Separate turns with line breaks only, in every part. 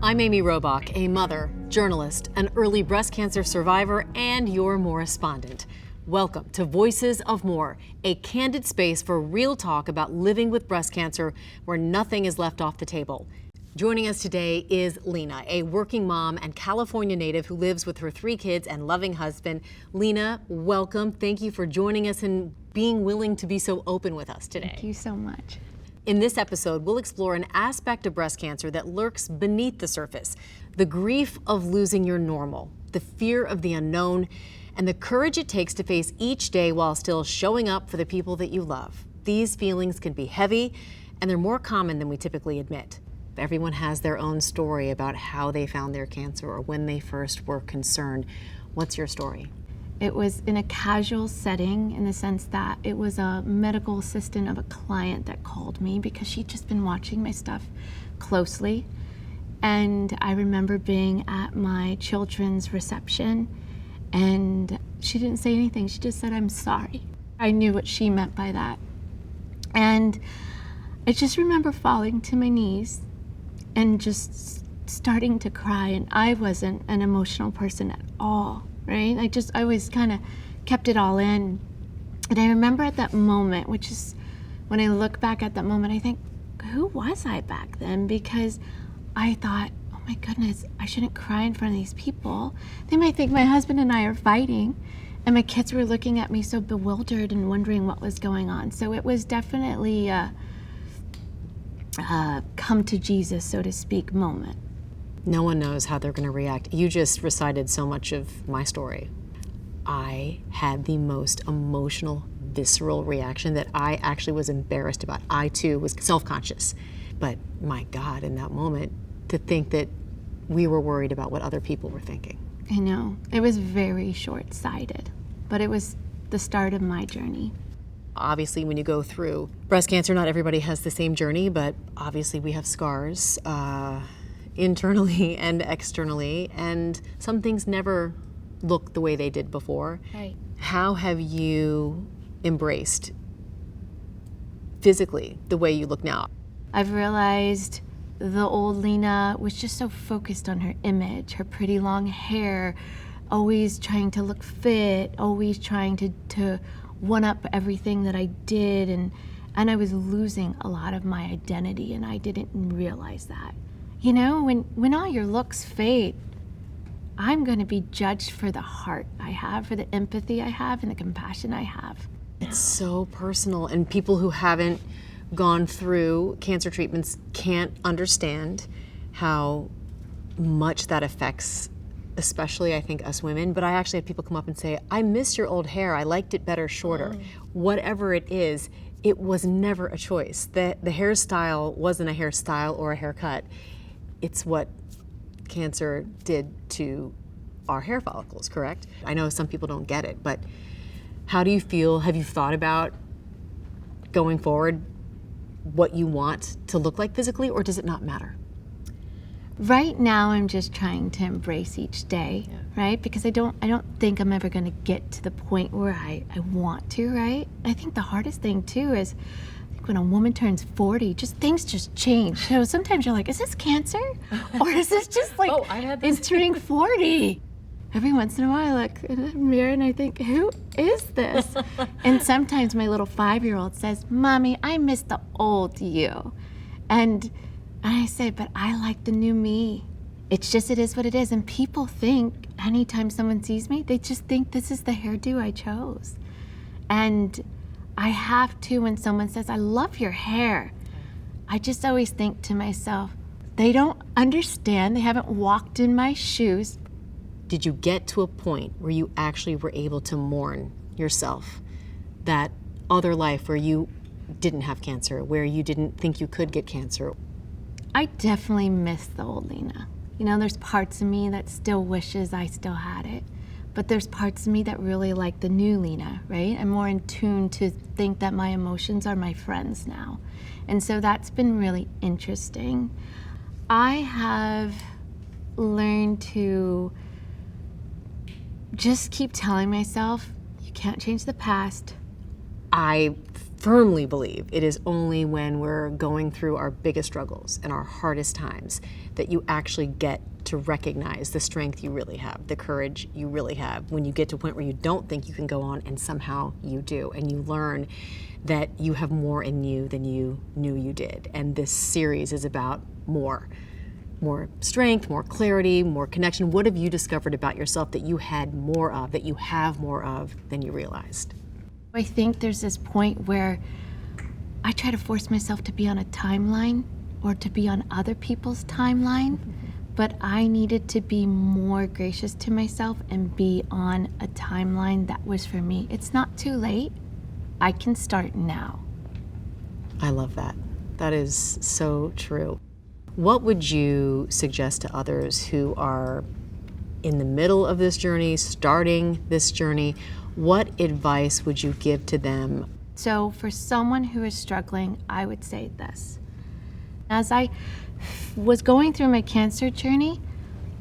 I'm Amy Robach, a mother, journalist, an early breast cancer survivor, and your correspondent. Welcome to Voices of More, a candid space for real talk about living with breast cancer where nothing is left off the table. Joining us today is Lina, a working mom and California native who lives with her 3 kids and loving husband. Lina, welcome. Thank you for joining us and being willing to be so open with us today.
Thank you so much.
In this episode, we'll explore an aspect of breast cancer that lurks beneath the surface: the grief of losing your normal, the fear of the unknown, and the courage it takes to face each day while still showing up for the people that you love. These feelings can be heavy, and they're more common than we typically admit. Everyone has their own story about how they found their cancer or when they first were concerned. What's your story?
It was in a casual setting in the sense that it was a medical assistant of a client that called me because she'd just been watching my stuff closely. And I remember being at my children's reception and she didn't say anything. She just said, "I'm sorry." I knew what she meant by that. And I just remember falling to my knees and just starting to cry. And I wasn't an emotional person at all. Right? I always kind of kept it all in. And I remember at that moment, which is when I look back at that moment, I think, who was I back then? Because I thought, oh my goodness, I shouldn't cry in front of these people. They might think my husband and I are fighting. And my kids were looking at me so bewildered and wondering what was going on. So it was definitely a come to Jesus, so to speak, moment.
No one knows how they're going to react. You just recited so much of my story. I had the most emotional, visceral reaction that I actually was embarrassed about. I too was self-conscious. But my God, in that moment, to think that we were worried about what other people were thinking.
I know. It was very short-sighted, but it was the start of my journey.
Obviously, when you go through breast cancer, not everybody has the same journey, but obviously we have scars. Internally and externally, and some things never look the way they did before.
Right.
How have you embraced physically the way you look now?
I've realized the old Lina was just so focused on her image, her pretty long hair, always trying to look fit, always trying to one-up everything that I did, and I was losing a lot of my identity, and I didn't realize that. You know, when all your looks fade, I'm going to be judged for the heart I have, for the empathy I have, and the compassion I have.
It's so personal, and people who haven't gone through cancer treatments can't understand how much that affects, especially I think us women. But I actually had people come up and say, "I miss your old hair. I liked it better shorter." Whatever it is, it was never a choice. The hairstyle wasn't a hairstyle or a haircut. It's what cancer did to our hair follicles, correct? I know some people don't get it, but how do you feel? Have you thought about going forward what you want to look like physically, or does it not matter?
Right now, I'm just trying to embrace each day, right? Because I don't think I'm ever going to get to the point where I want to, right? I think the hardest thing too is when a woman turns 40, things just change. So sometimes you're like, is this cancer? Or is this just like entering 40? Every once in a while I look in the mirror and I think, who is this? And sometimes my little 5-year-old says, "Mommy, I miss the old you." And I say, but I like the new me. It is what it is. And people think anytime someone sees me, they just think this is the hairdo I chose. And I have to, when someone says, "I love your hair," I just always think to myself, they don't understand. They haven't walked in my shoes.
Did you get to a point where you actually were able to mourn yourself, that other life where you didn't have cancer, where you didn't think you could get cancer?
I definitely miss the old Lina. You know, there's parts of me that still wishes I still had it. But there's parts of me that really like the new Lina, right? I'm more in tune to think that my emotions are my friends now. And so that's been really interesting. I have learned to just keep telling myself, you can't change the past.
I firmly believe it is only when we're going through our biggest struggles and our hardest times that you actually get to recognize the strength you really have, the courage you really have, when you get to a point where you don't think you can go on and somehow you do, and you learn that you have more in you than you knew you did. And this series is about more strength, more clarity, more connection. What have you discovered about yourself that you had more of, that you have more of than you realized?
I think there's this point where I try to force myself to be on a timeline or to be on other people's timeline, but I needed to be more gracious to myself and be on a timeline that was for me. It's not too late. I can start now.
I love that. That is so true. What would you suggest to others who are in the middle of this journey, starting this journey? What advice would you give to them?
So for someone who is struggling, I would say this. As I was going through my cancer journey,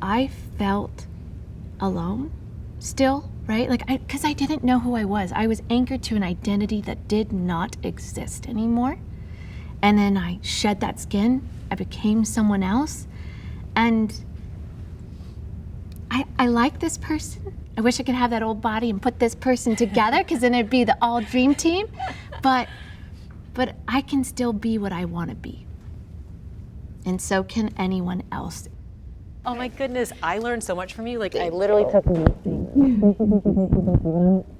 I felt alone still, right? Because I didn't know who I was. I was anchored to an identity that did not exist anymore. And then I shed that skin. I became someone else. And I like this person. I wish I could have that old body and put this person together, because then it'd be the all dream team. But I can still be what I want to be. And so can anyone else.
Oh my goodness, I learned so much from you. I literally took things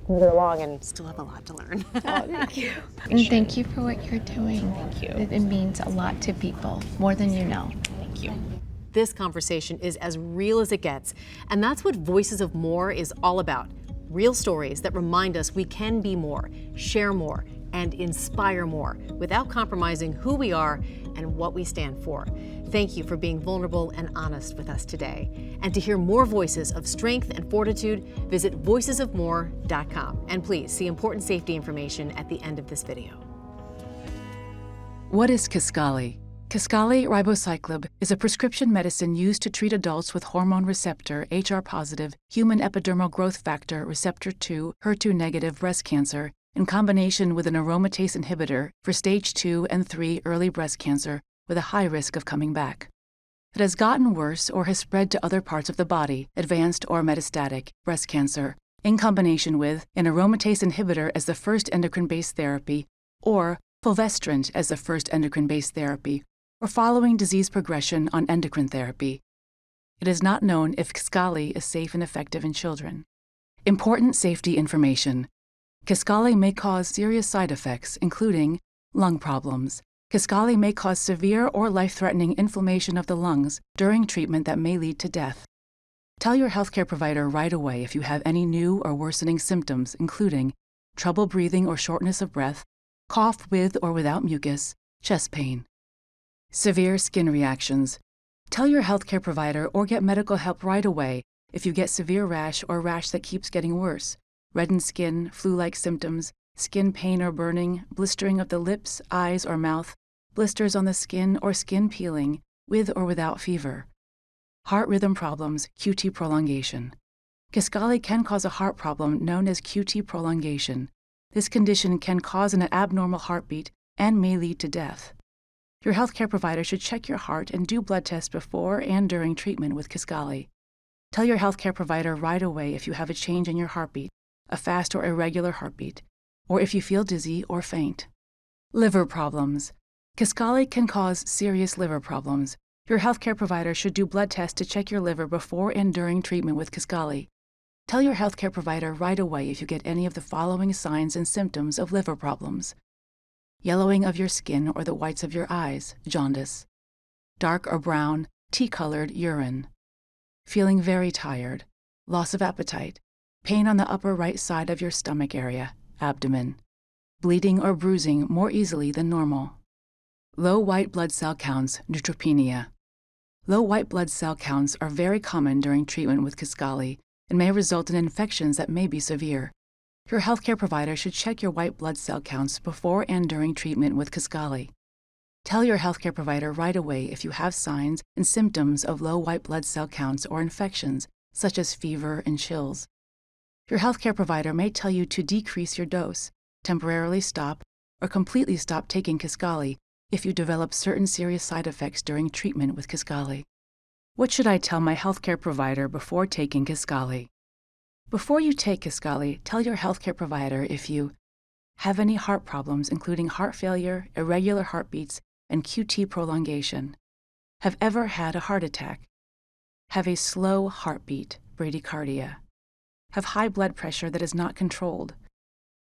further along and still have a lot to learn.
Oh, thank you. And thank you for what you're doing.
Thank you.
It means a lot to people, more than you know.
Thank you. This conversation is as real as it gets, and that's what Voices of More is all about. Real stories that remind us we can be more, share more, and inspire more without compromising who we are and what we stand for. Thank you for being vulnerable and honest with us today. And to hear more voices of strength and fortitude, visit voicesofmore.com. And please see important safety information at the end of this video.
What is KISQALI? KISQALI ribociclib is a prescription medicine used to treat adults with hormone receptor HR-positive human epidermal growth factor receptor 2 HER2-negative breast cancer in combination with an aromatase inhibitor for stage 2 and 3 early breast cancer with a high risk of coming back. It has gotten worse or has spread to other parts of the body, advanced or metastatic breast cancer, in combination with an aromatase inhibitor as the first endocrine-based therapy, or fulvestrant as the first endocrine-based therapy, or following disease progression on endocrine therapy. It is not known if KISQALI is safe and effective in children. Important safety information. KISQALI may cause serious side effects, including lung problems. KISQALI may cause severe or life-threatening inflammation of the lungs during treatment that may lead to death. Tell your healthcare provider right away if you have any new or worsening symptoms, including trouble breathing or shortness of breath, cough with or without mucus, chest pain. Severe skin reactions. Tell your healthcare provider or get medical help right away if you get severe rash or rash that keeps getting worse, reddened skin, flu-like symptoms, skin pain or burning, blistering of the lips, eyes, or mouth, blisters on the skin or skin peeling, with or without fever. Heart rhythm problems, QT prolongation. KISQALI can cause a heart problem known as QT prolongation. This condition can cause an abnormal heartbeat and may lead to death. Your healthcare provider should check your heart and do blood tests before and during treatment with KISQALI. Tell your healthcare provider right away if you have a change in your heartbeat, a fast or irregular heartbeat, or if you feel dizzy or faint. Liver problems. KISQALI can cause serious liver problems. Your healthcare provider should do blood tests to check your liver before and during treatment with KISQALI. Tell your healthcare provider right away if you get any of the following signs and symptoms of liver problems: yellowing of your skin or the whites of your eyes, jaundice; dark or brown, tea-colored urine; feeling very tired; loss of appetite; pain on the upper right side of your stomach area, abdomen; bleeding or bruising more easily than normal; low white blood cell counts, neutropenia. Low white blood cell counts are very common during treatment with KISQALI and may result in infections that may be severe. Your healthcare provider should check your white blood cell counts before and during treatment with KISQALI. Tell your healthcare provider right away if you have signs and symptoms of low white blood cell counts or infections, such as fever and chills. Your healthcare provider may tell you to decrease your dose, temporarily stop, or completely stop taking KISQALI if you develop certain serious side effects during treatment with KISQALI. What should I tell my healthcare provider before taking KISQALI? Before you take KISQALI, tell your healthcare provider if you have any heart problems, including heart failure, irregular heartbeats, and QT prolongation, have ever had a heart attack, have a slow heartbeat, bradycardia, have high blood pressure that is not controlled,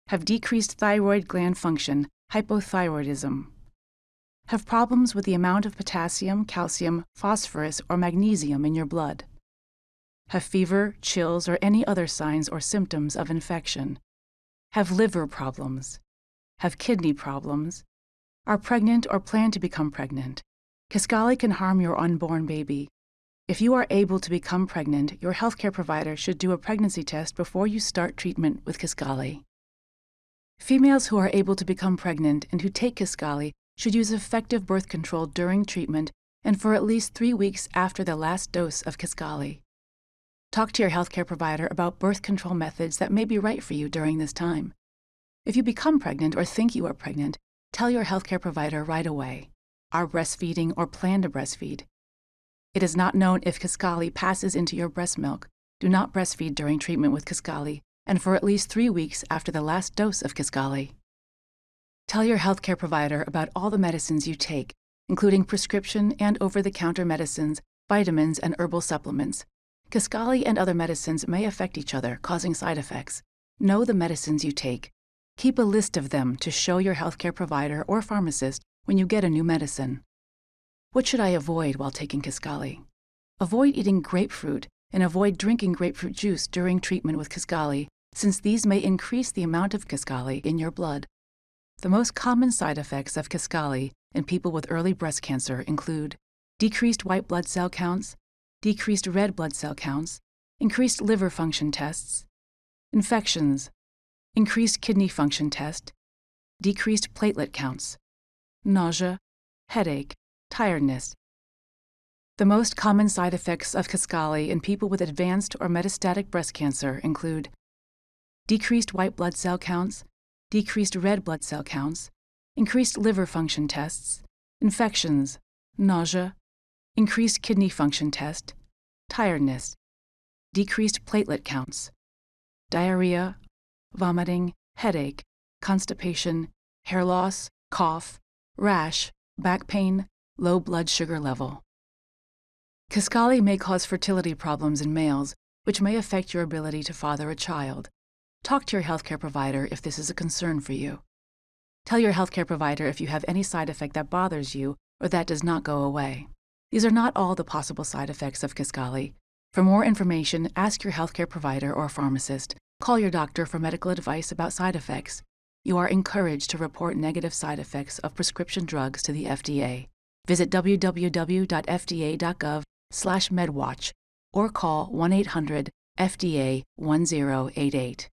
have decreased thyroid gland function, hypothyroidism, have problems with the amount of potassium, calcium, phosphorus, or magnesium in your blood, have fever, chills, or any other signs or symptoms of infection, have liver problems, have kidney problems, are pregnant or plan to become pregnant. KISQALI can harm your unborn baby. If you are able to become pregnant, your healthcare provider should do a pregnancy test before you start treatment with KISQALI. Females who are able to become pregnant and who take KISQALI should use effective birth control during treatment and for at least 3 weeks after the last dose of KISQALI. Talk to your healthcare provider about birth control methods that may be right for you during this time. If you become pregnant or think you are pregnant, tell your healthcare provider right away. Are breastfeeding or plan to breastfeed. It is not known if KISQALI passes into your breast milk. Do not breastfeed during treatment with KISQALI and for at least 3 weeks after the last dose of KISQALI. Tell your healthcare provider about all the medicines you take, including prescription and over-the-counter medicines, vitamins, and herbal supplements. KISQALI and other medicines may affect each other, causing side effects. Know the medicines you take. Keep a list of them to show your healthcare provider or pharmacist when you get a new medicine. What should I avoid while taking KISQALI? Avoid eating grapefruit and avoid drinking grapefruit juice during treatment with KISQALI, since these may increase the amount of KISQALI in your blood. The most common side effects of KISQALI in people with early breast cancer include decreased white blood cell counts, decreased red blood cell counts, increased liver function tests, infections, increased kidney function test, decreased platelet counts, nausea, headache, tiredness. The most common side effects of KISQALI in people with advanced or metastatic breast cancer include decreased white blood cell counts, decreased red blood cell counts, increased liver function tests, infections, nausea, increased kidney function test, tiredness, decreased platelet counts, diarrhea, vomiting, headache, constipation, hair loss, cough, rash, back pain, low blood sugar level. KISQALI may cause fertility problems in males, which may affect your ability to father a child. Talk to your healthcare provider if this is a concern for you. Tell your healthcare provider if you have any side effect that bothers you or that does not go away. These are not all the possible side effects of KISQALI. For more information, ask your healthcare provider or pharmacist. Call your doctor for medical advice about side effects. You are encouraged to report negative side effects of prescription drugs to the FDA. Visit www.fda.gov/medwatch or call 1-800-FDA-1088.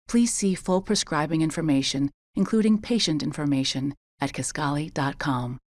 Please see full prescribing information, including patient information, at KISQALI.com.